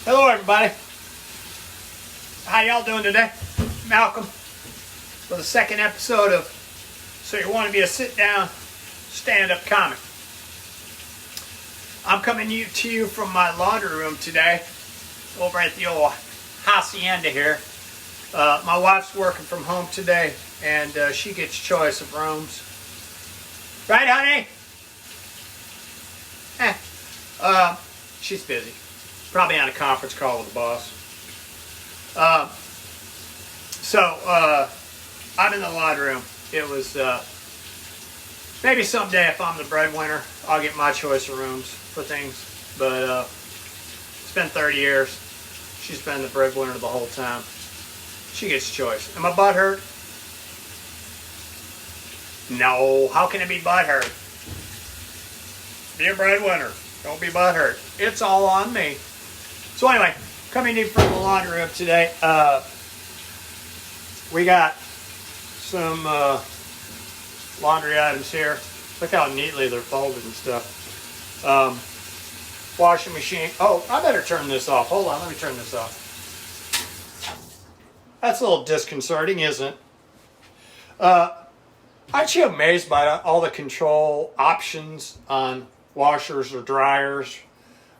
Hello, everybody. How y'all doing today? Malcolm for the second episode of So You Want to Be a Sit-Down Stand-Up Comic. I'm coming to you from my laundry room today over at the old hacienda here. My wife's working from home today, and she gets choice of rooms. Right, honey? She's busy. Probably on a conference call with the boss. I'm in the laundry room. It was, maybe someday if I'm the breadwinner, I'll get my choice of rooms for things. But it's been 30 years. She's been the breadwinner the whole time. She gets choice. Am I butthurt? No. How can it be butthurt? Be a breadwinner. Don't be butthurt. It's all on me. So anyway, coming in from the laundry room today, we got some laundry items here. Look how neatly they're folded and stuff. Washing machine. Oh, I better turn this off. Hold on, let me turn this off. That's a little disconcerting, isn't it? Aren't you amazed by all the control options on washers or dryers?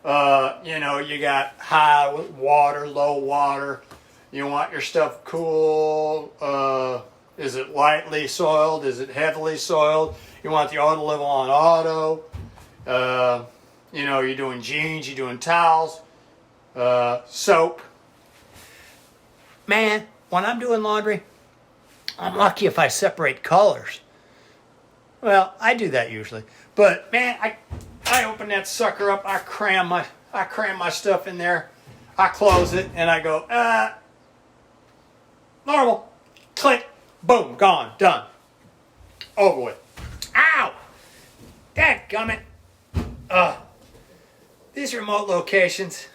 You got high water, low water. You want your stuff cool. Is it lightly soiled? Is it heavily soiled? You want the auto level on auto. You're doing jeans, you're doing towels, soap. Man, when I'm doing laundry, I'm lucky if I separate colors. Well, I do that usually. But man, I open that sucker up, I cram my stuff in there, I close it, and I go, normal, click, boom, gone, done, over with. Ow! Dadgummit. These remote locations,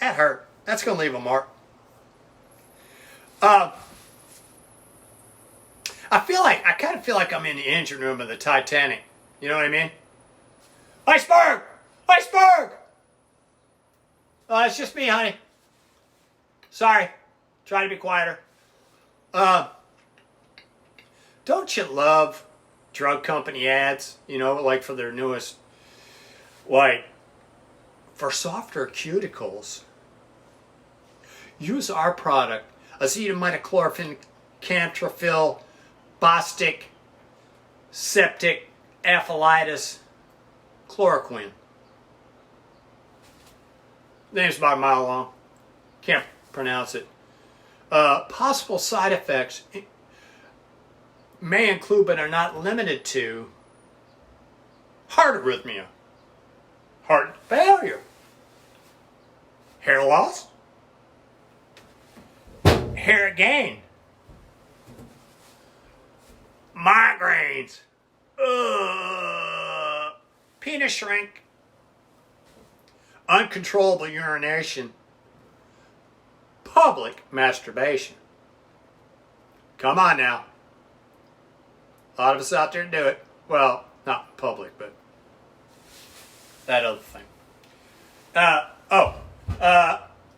that hurt. That's going to leave a mark. I kind of feel like I'm in the engine room of the Titanic. You know what I mean? Iceberg! Iceberg! Oh, it's just me, honey. Sorry. Try to be quieter. Don't you love drug company ads? Like for their newest, like, for softer cuticles, use our product, acetaminophen, cantrofil, bostic, septic, aphylitis, chloroquine. Name's about a mile long. Can't pronounce it. Possible side effects may include but are not limited to heart arrhythmia, heart failure, hair loss, hair gain, migraines, penis shrink, uncontrollable urination, public masturbation. Come on now. A lot of us out there do it. Well, not public, but that other thing.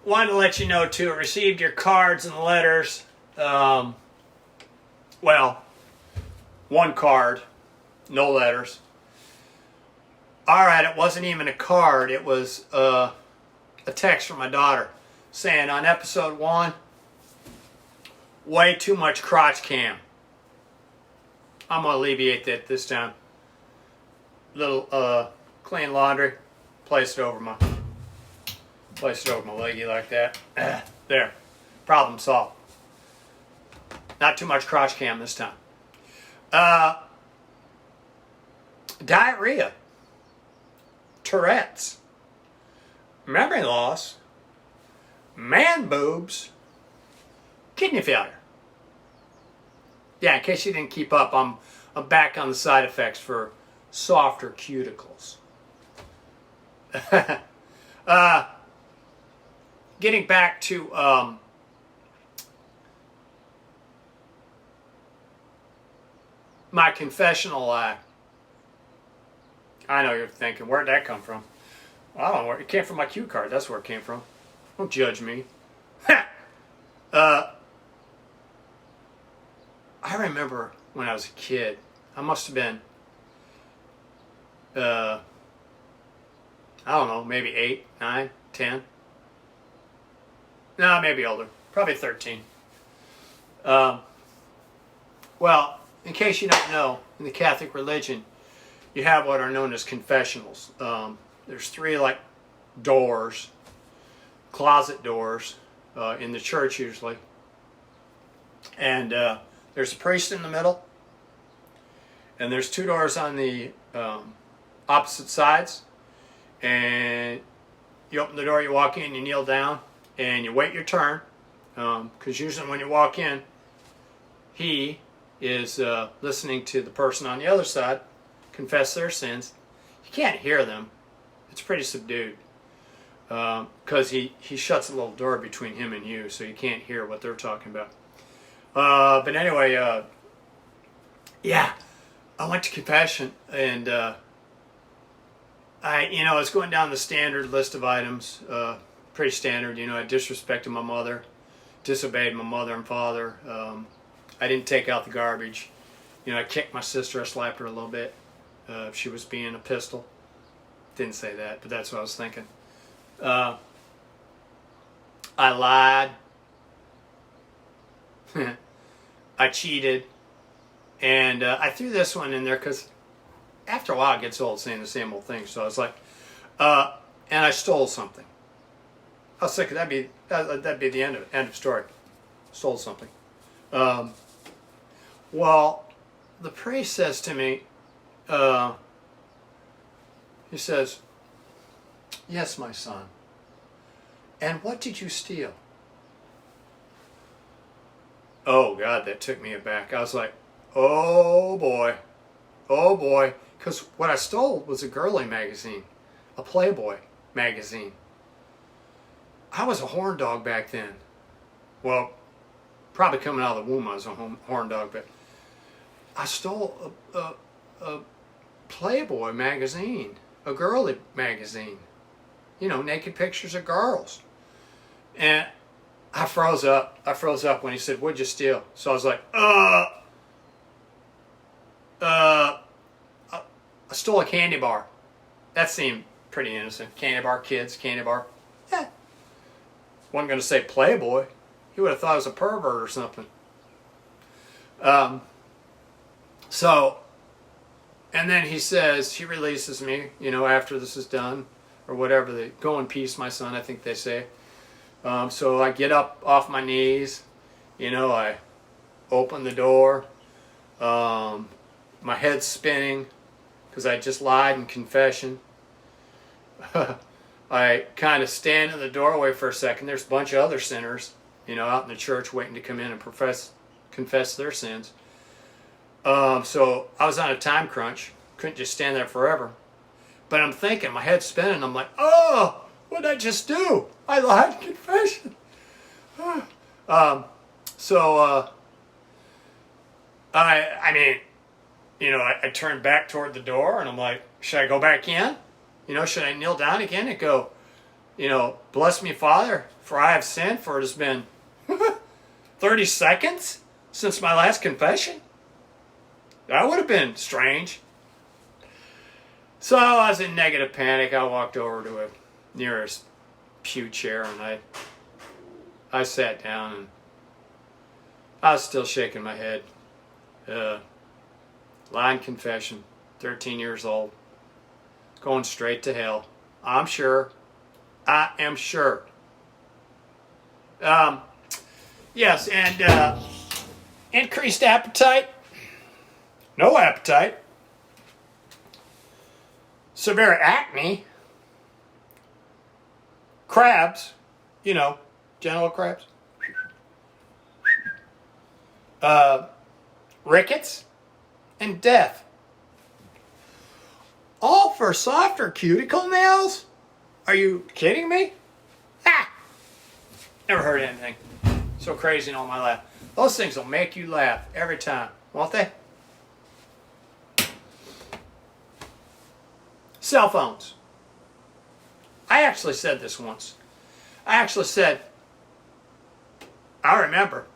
Wanted to let you know too, I received your cards and letters. One card, no letters. Alright, it wasn't even a card, it was a text from my daughter saying on episode 1, way too much crotch cam. I'm going to alleviate that this time. Little clean laundry, place it over my leggy like that. There, problem solved. Not too much crotch cam this time. Diarrhea, Tourette's, memory loss, man boobs, kidney failure. Yeah, in case you didn't keep up, I'm back on the side effects for softer cuticles. Getting back to my confessional act. I know you're thinking, where'd that come from? I don't know where it came from. My cue card. That's where it came from. Don't judge me. I remember when I was a kid. I must have been, I don't know, maybe 8, 9, 10. No, maybe older. Probably 13. Well, in case you don't know, in the Catholic religion, you have what are known as confessionals. There's 3 like doors, closet doors, in the church usually. And there's a priest in the middle. And there's 2 doors on the opposite sides. And you open the door, you walk in, you kneel down, and you wait your turn. Because usually when you walk in, he is listening to the person on the other side confess their sins. You can't hear them. It's pretty subdued. Because he shuts a little door between him and you, so you can't hear what they're talking about. But anyway, yeah, I went to confession, and I was going down the standard list of items, pretty standard. I disrespected my mother, disobeyed my mother and father. I didn't take out the garbage. I kicked my sister, I slapped her a little bit. She was being a pistol. Didn't say that, but that's what I was thinking. I lied. I cheated. And I threw this one in there because after a while it gets old saying the same old thing. So I was like, and I stole something. I was thinking that'd be the end of story. Stole something. Well, the priest says to me, he says, "Yes, my son. And what did you steal?" Oh, God, that took me aback. I was like, oh, boy. Oh, boy. Because what I stole was a girly magazine, a Playboy magazine. I was a horn dog back then. Well, probably coming out of the womb I was a horn dog, but I stole a Playboy magazine, a girly magazine. Naked pictures of girls. And I froze up. I froze up when he said, "What'd you steal?" So I was like, I stole a candy bar. That seemed pretty innocent. Candy bar, kids, candy bar. Yeah. Wasn't going to say Playboy. He would have thought I was a pervert or something. So, and then he says, he releases me, after this is done, or whatever. They go in peace, my son, I think they say. So I get up off my knees, I open the door, my head's spinning because I just lied in confession. I kind of stand in the doorway for a second. There's a bunch of other sinners, out in the church waiting to come in and confess their sins. So I was on a time crunch, couldn't just stand there forever. But I'm thinking, my head's spinning, I'm like, oh! What did I just do? I lied in confession. I turned back toward the door and I'm like, should I go back in? Should I kneel down again and go, bless me, Father, for I have sinned, for it has been 30 seconds since my last confession? That would have been strange. So I was in negative panic. I walked over to a nearest pew chair and I sat down and I was still shaking my head. Lying confession, 13 years old, going straight to hell. I'm sure. I am sure. Yes, and increased appetite, no appetite, severe acne, crabs, genital crabs, rickets, and death. All for softer cuticle nails? Are you kidding me? Ha! Never heard anything so crazy in all my life. Those things will make you laugh every time, won't they? Cell phones. I actually said this once. I actually said, I remember,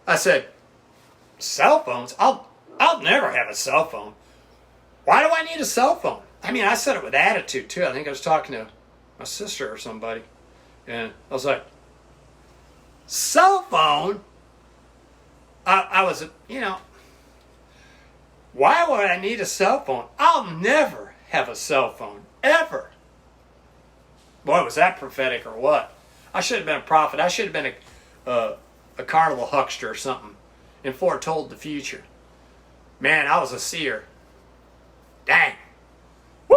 I said, cell phones? I'll never have a cell phone. Why do I need a cell phone? I mean, I said it with attitude too. I think I was talking to my sister or somebody. And I was like, cell phone? I was, why would I need a cell phone? I'll never have a cell phone, ever. Boy, was that prophetic or what? I should have been a prophet. I should have been a carnival huckster or something and foretold the future. Man, I was a seer. Dang. Woo!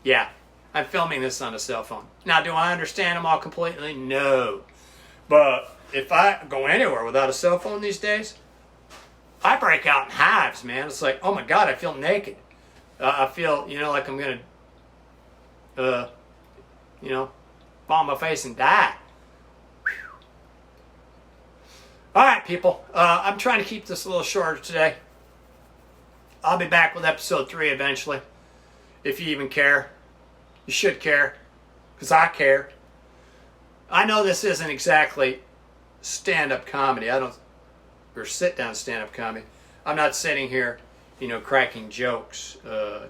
Yeah, I'm filming this on a cell phone. Now, do I understand them all completely? No. But if I go anywhere without a cell phone these days, I break out in hives, man. It's like, oh my God, I feel naked. I feel, like I'm going to, fall on my face and die. Whew. All right, people. I'm trying to keep this a little shorter today. I'll be back with episode 3 eventually. If you even care. You should care. Because I care. I know this isn't exactly stand-up comedy. Or sit-down stand-up comedy. I'm not sitting here, cracking jokes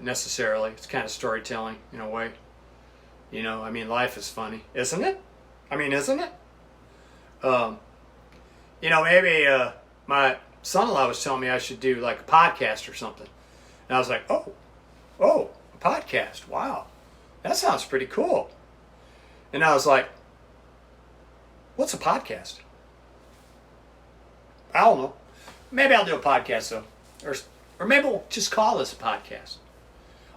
necessarily. It's kind of storytelling in a way. Life is funny, isn't it? Isn't it? Maybe my son-in-law was telling me I should do like a podcast or something. And I was like, oh, a podcast. Wow. That sounds pretty cool. And I was like, what's a podcast? I don't know. Maybe I'll do a podcast though. Or maybe we'll just call this a podcast.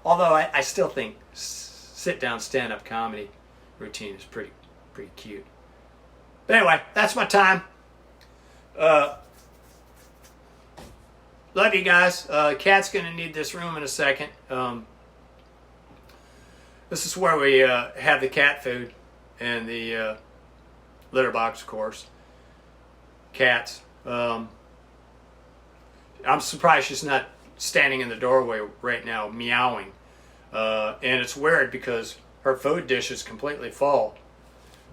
Although I still think sit-down stand-up comedy routine is pretty cute. But anyway, that's my time. Love you guys. Cat's going to need this room in a second. This is where we have the cat food and the litter box, of course. Cats. I'm surprised she's not standing in the doorway right now meowing. And it's weird because her food dish is completely full.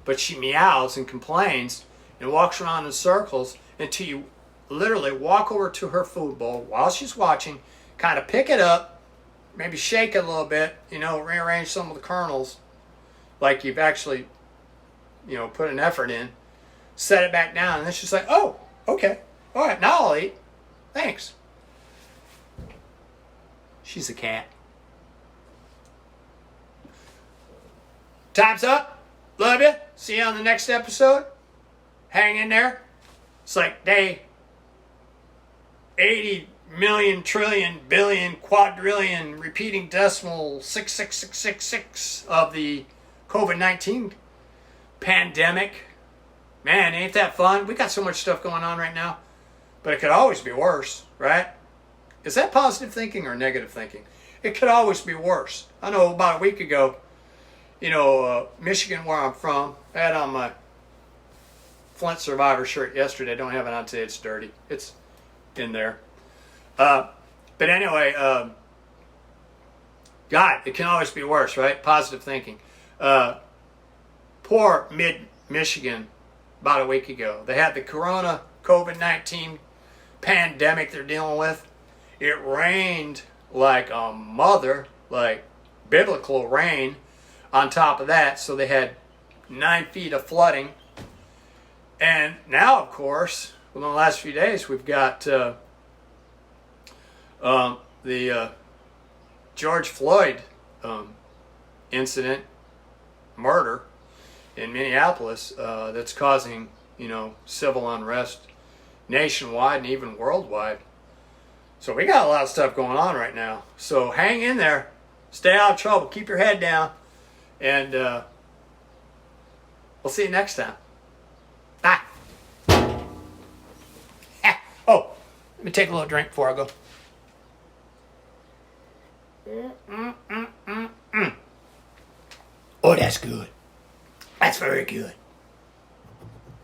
But she meows and complains and walks around in circles until you literally walk over to her food bowl while she's watching, kind of pick it up, maybe shake it a little bit, rearrange some of the kernels like you've actually, put an effort in, set it back down, and then she's like, oh, okay, all right, now I'll eat. Thanks. She's a cat. Time's up. Love you. See you on the next episode. Hang in there. It's like day 80 million, trillion, billion, quadrillion, repeating decimal 66666 of the COVID-19 pandemic. Man, ain't that fun? We got so much stuff going on right now. But it could always be worse, right? Is that positive thinking or negative thinking? It could always be worse. I know about a week ago, Michigan, where I'm from, I had on my Flint Survivor shirt yesterday. I don't have it on today. It's dirty. It's in there. But anyway, God, it can always be worse, right? Positive thinking. Poor mid-Michigan about a week ago. They had the corona COVID-19 pandemic they're dealing with. It rained like a mother, like biblical rain on top of that. So they had 9 feet of flooding. And now, of course, within the last few days, we've got the George Floyd incident, murder in Minneapolis that's causing, civil unrest nationwide and even worldwide. So we got a lot of stuff going on right now. So hang in there. Stay out of trouble. Keep your head down. And we'll see you next time. Bye. Oh, let me take a little drink before I go. Oh, that's good. That's very good.